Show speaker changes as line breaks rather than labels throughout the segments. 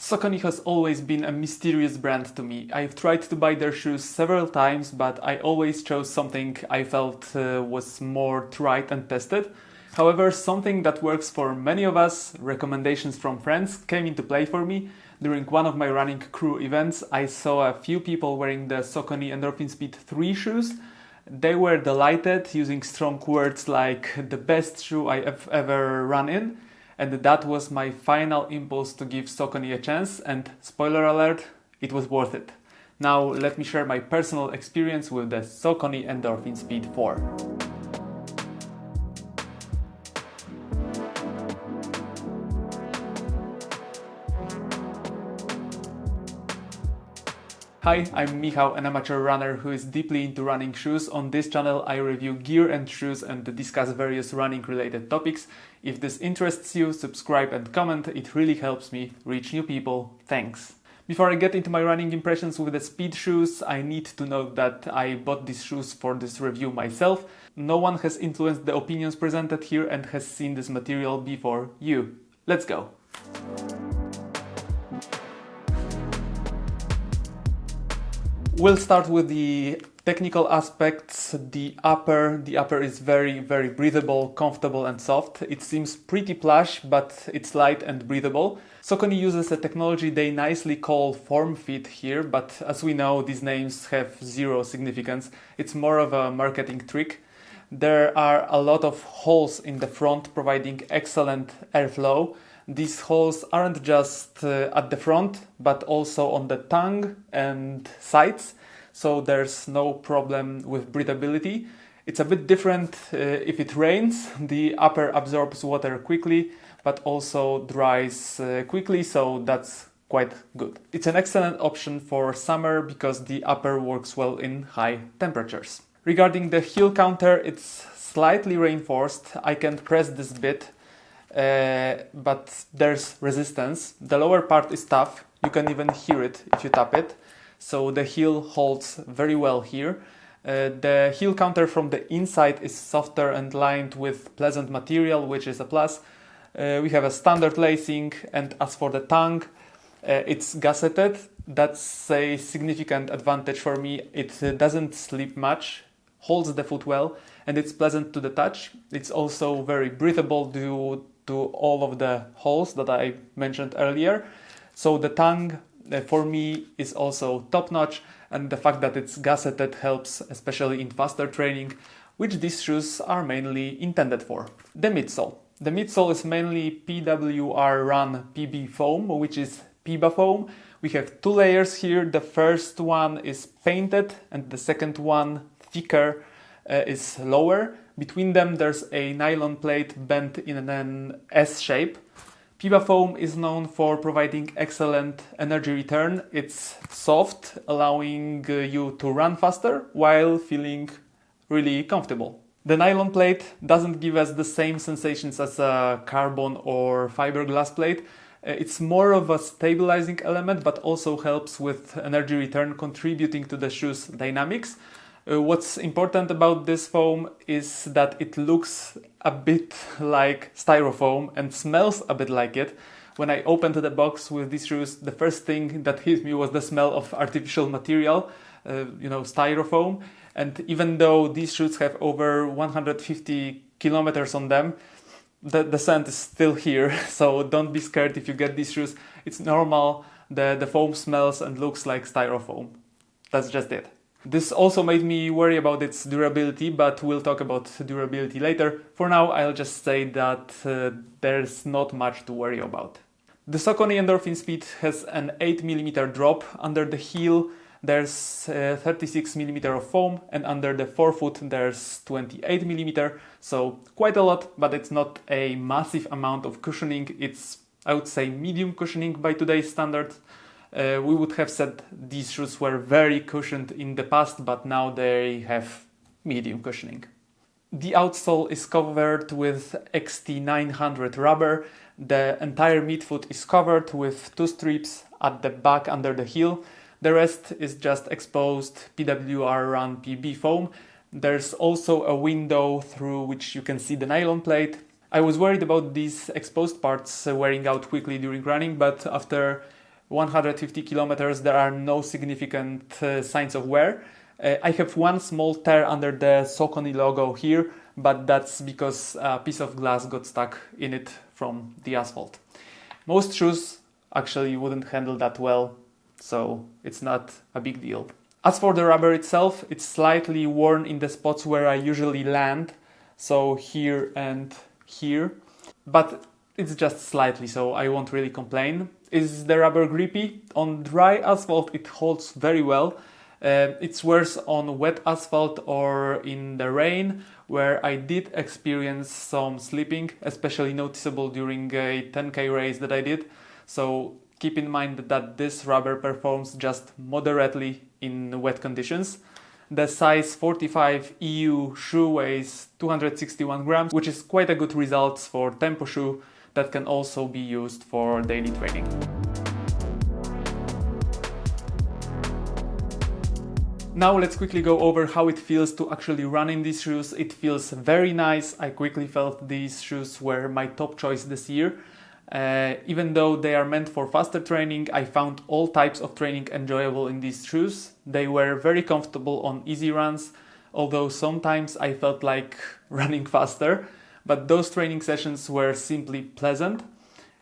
Saucony has always been a mysterious brand to me. I've tried to buy their shoes several times, but I always chose something I felt was more tried and tested. However, something that works for many of us, recommendations from friends, came into play for me. During one of my running crew events, I saw a few people wearing the Saucony Endorphin Speed 3 shoes. They were delighted, using strong words like the best shoe I have ever run in. And that was my final impulse to give Saucony a chance, and spoiler alert, it was worth it. Now let me share my personal experience with the Saucony Endorphin Speed 4. Hi, I'm Michał, an amateur runner who is deeply into running shoes. On this channel I review gear and shoes and discuss various running related topics. If this interests you, subscribe and comment, it really helps me reach new people. Thanks! Before I get into my running impressions with the Speed shoes, I need to note that I bought these shoes for this review myself. No one has influenced the opinions presented here and has seen this material before you. Let's go! We'll start with the technical aspects. The upper is very breathable, comfortable and soft. It seems pretty plush, but it's light and breathable. Saucony uses a technology they nicely call form fit here, but as we know, these names have zero significance. It's more of a marketing trick. There are a lot of holes in the front, providing excellent airflow. These holes aren't just at the front, but also on the tongue and sides, so there's no problem with breathability. It's a bit different if it rains. The upper absorbs water quickly, but also dries quickly, so that's quite good. It's an excellent option for summer because the upper works well in high temperatures. Regarding the heel counter, it's slightly reinforced. I can press this bit, but there's resistance. The lower part is tough, you can even hear it if you tap it, so the heel holds very well here. The heel counter from the inside is softer and lined with pleasant material, which is a plus. We have a standard lacing, and as for the tongue, it's gusseted. That's a significant advantage for me. It doesn't slip much, holds the foot well, and it's pleasant to the touch. It's also very breathable due to all of the holes that I mentioned earlier. So the tongue for me is also top-notch, and the fact that it's gusseted helps, especially in faster training, which these shoes are mainly intended for. The midsole. The midsole is mainly PWRRun PB foam, which is PBA foam. We have two layers here. The first one is painted and the second one, thicker, is lower. Between them there's a nylon plate bent in an S shape. PBA foam is known for providing excellent energy return. It's soft, allowing you to run faster while feeling really comfortable. The nylon plate doesn't give us the same sensations as a carbon or fiberglass plate. It's more of a stabilizing element, but also helps with energy return, contributing to the shoe's dynamics. What's important about this foam is that it looks a bit like styrofoam and smells a bit like it. When I opened the box with these shoes, the first thing that hit me was the smell of artificial material, styrofoam. And even though these shoes have over 150 kilometers on them, the scent is still here, so don't be scared if you get these shoes. It's normal, the foam smells and looks like styrofoam. That's just it. This also made me worry about its durability, but we'll talk about durability later. For now, I'll just say that there's not much to worry about. The Saucony Endorphin Speed has an 8mm drop. Under the heel there's 36mm of foam, and under the forefoot there's 28mm, so quite a lot, but it's not a massive amount of cushioning. It's, I would say, medium cushioning by today's standards. We would have said these shoes were very cushioned in the past, but now they have medium cushioning. The outsole is covered with XT900 rubber. The entire midfoot is covered with two strips at the back under the heel. The rest is just exposed PWRRun PB foam. There's also a window through which you can see the nylon plate. I was worried about these exposed parts wearing out quickly during running, but after 150 kilometers, there are no significant signs of wear. I have one small tear under the Saucony logo here, but that's because a piece of glass got stuck in it from the asphalt. Most shoes actually wouldn't handle that well, so it's not a big deal. As for the rubber itself, it's slightly worn in the spots where I usually land, so here and here, but it's just slightly, so I won't really complain. Is the rubber grippy? On dry asphalt it holds very well. It's worse on wet asphalt or in the rain, where I did experience some slipping, especially noticeable during a 10k race that I did. So keep in mind that this rubber performs just moderately in wet conditions. The size 45 EU shoe weighs 261 grams, which is quite a good result for tempo shoe that can also be used for daily training. Now let's quickly go over how it feels to actually run in these shoes. It feels very nice. I quickly felt these shoes were my top choice this year. Even though they are meant for faster training, I found all types of training enjoyable in these shoes. They were very comfortable on easy runs, although sometimes I felt like running faster, but those training sessions were simply pleasant.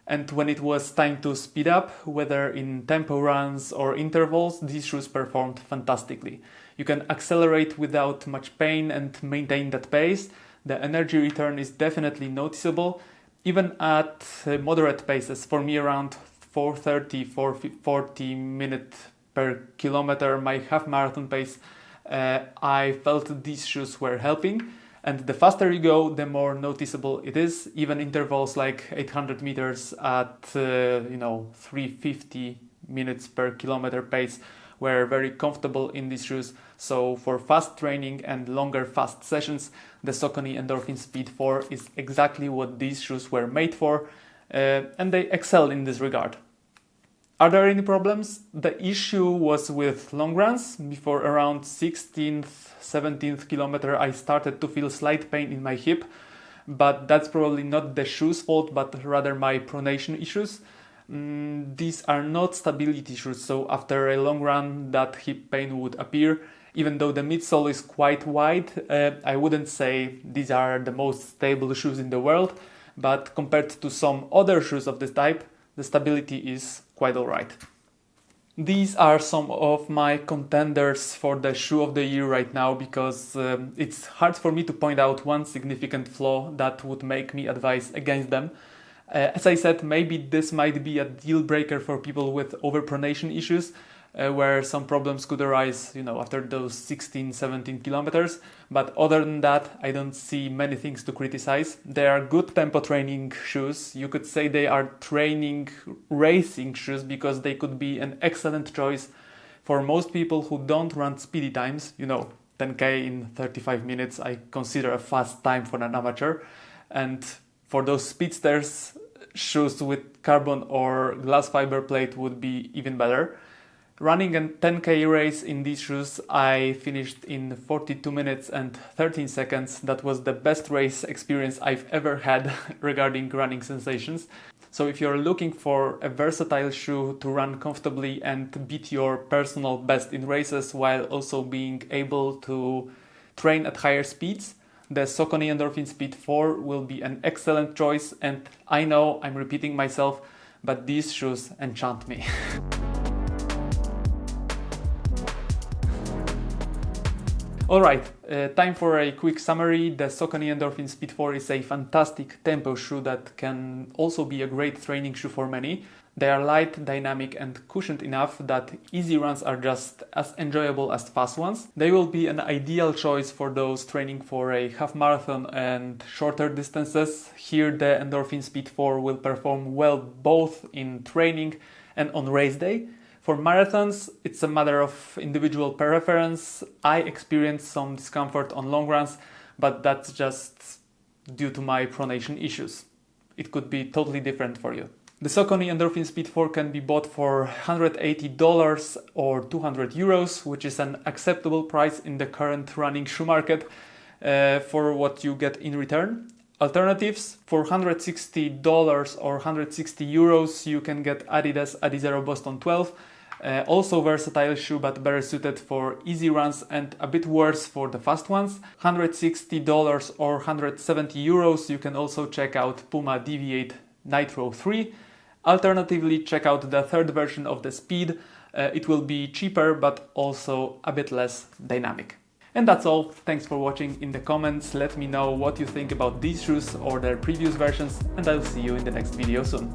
And when it was time to speed up, whether in tempo runs or intervals, these shoes performed fantastically. You can accelerate without much pain and maintain that pace. The energy return is definitely noticeable, even at moderate paces. For me, around 4:30–4:40 minutes per kilometer, my half marathon pace, I felt these shoes were helping. And the faster you go, the more noticeable it is. Even intervals like 800 meters at 350 minutes per kilometer pace were very comfortable in these shoes. So for fast training and longer fast sessions, the Saucony Endorphin Speed 4 is exactly what these shoes were made for, and they excel in this regard. Are there any problems? The issue was with long runs. Before around 16th, 17th kilometer, I started to feel slight pain in my hip, but that's probably not the shoe's fault, but rather my pronation issues. These are not stability shoes, so after a long run, that hip pain would appear. Even though the midsole is quite wide, I wouldn't say these are the most stable shoes in the world, but compared to some other shoes of this type, the stability is quite alright. These are some of my contenders for the shoe of the year right now, because it's hard for me to point out one significant flaw that would make me advise against them. As I said, maybe this might be a deal breaker for people with overpronation issues, where some problems could arise, after those 16–17 kilometers. But other than that, I don't see many things to criticize. They are good tempo training shoes. You could say they are training racing shoes, because they could be an excellent choice for most people who don't run speedy times. 10k in 35 minutes, I consider a fast time for an amateur. And for those speedsters, shoes with carbon or glass fiber plate would be even better. Running a 10k race in these shoes, I finished in 42 minutes and 13 seconds. That was the best race experience I've ever had regarding running sensations. So if you're looking for a versatile shoe to run comfortably and beat your personal best in races while also being able to train at higher speeds, the Saucony Endorphin Speed 4 will be an excellent choice. And I know I'm repeating myself, but these shoes enchant me. Alright, time for a quick summary. The Saucony Endorphin Speed 4 is a fantastic tempo shoe that can also be a great training shoe for many. They are light, dynamic and cushioned enough that easy runs are just as enjoyable as fast ones. They will be an ideal choice for those training for a half marathon and shorter distances. Here the Endorphin Speed 4 will perform well both in training and on race day. For marathons, it's a matter of individual preference. I experience some discomfort on long runs, but that's just due to my pronation issues. It could be totally different for you. The Saucony Endorphin Speed 4 can be bought for $180 or €200, which is an acceptable price in the current running shoe market for what you get in return. Alternatives: for $160 or €160 you can get Adidas Adizero Boston 12. Also versatile shoe, but better suited for easy runs and a bit worse for the fast ones. $160 or €170 you can also check out Puma Deviate Nitro 3. Alternatively, check out the third version of the Speed. It will be cheaper but also a bit less dynamic. And that's all. Thanks for watching. In the comments let me know what you think about these shoes or their previous versions, and I'll see you in the next video soon.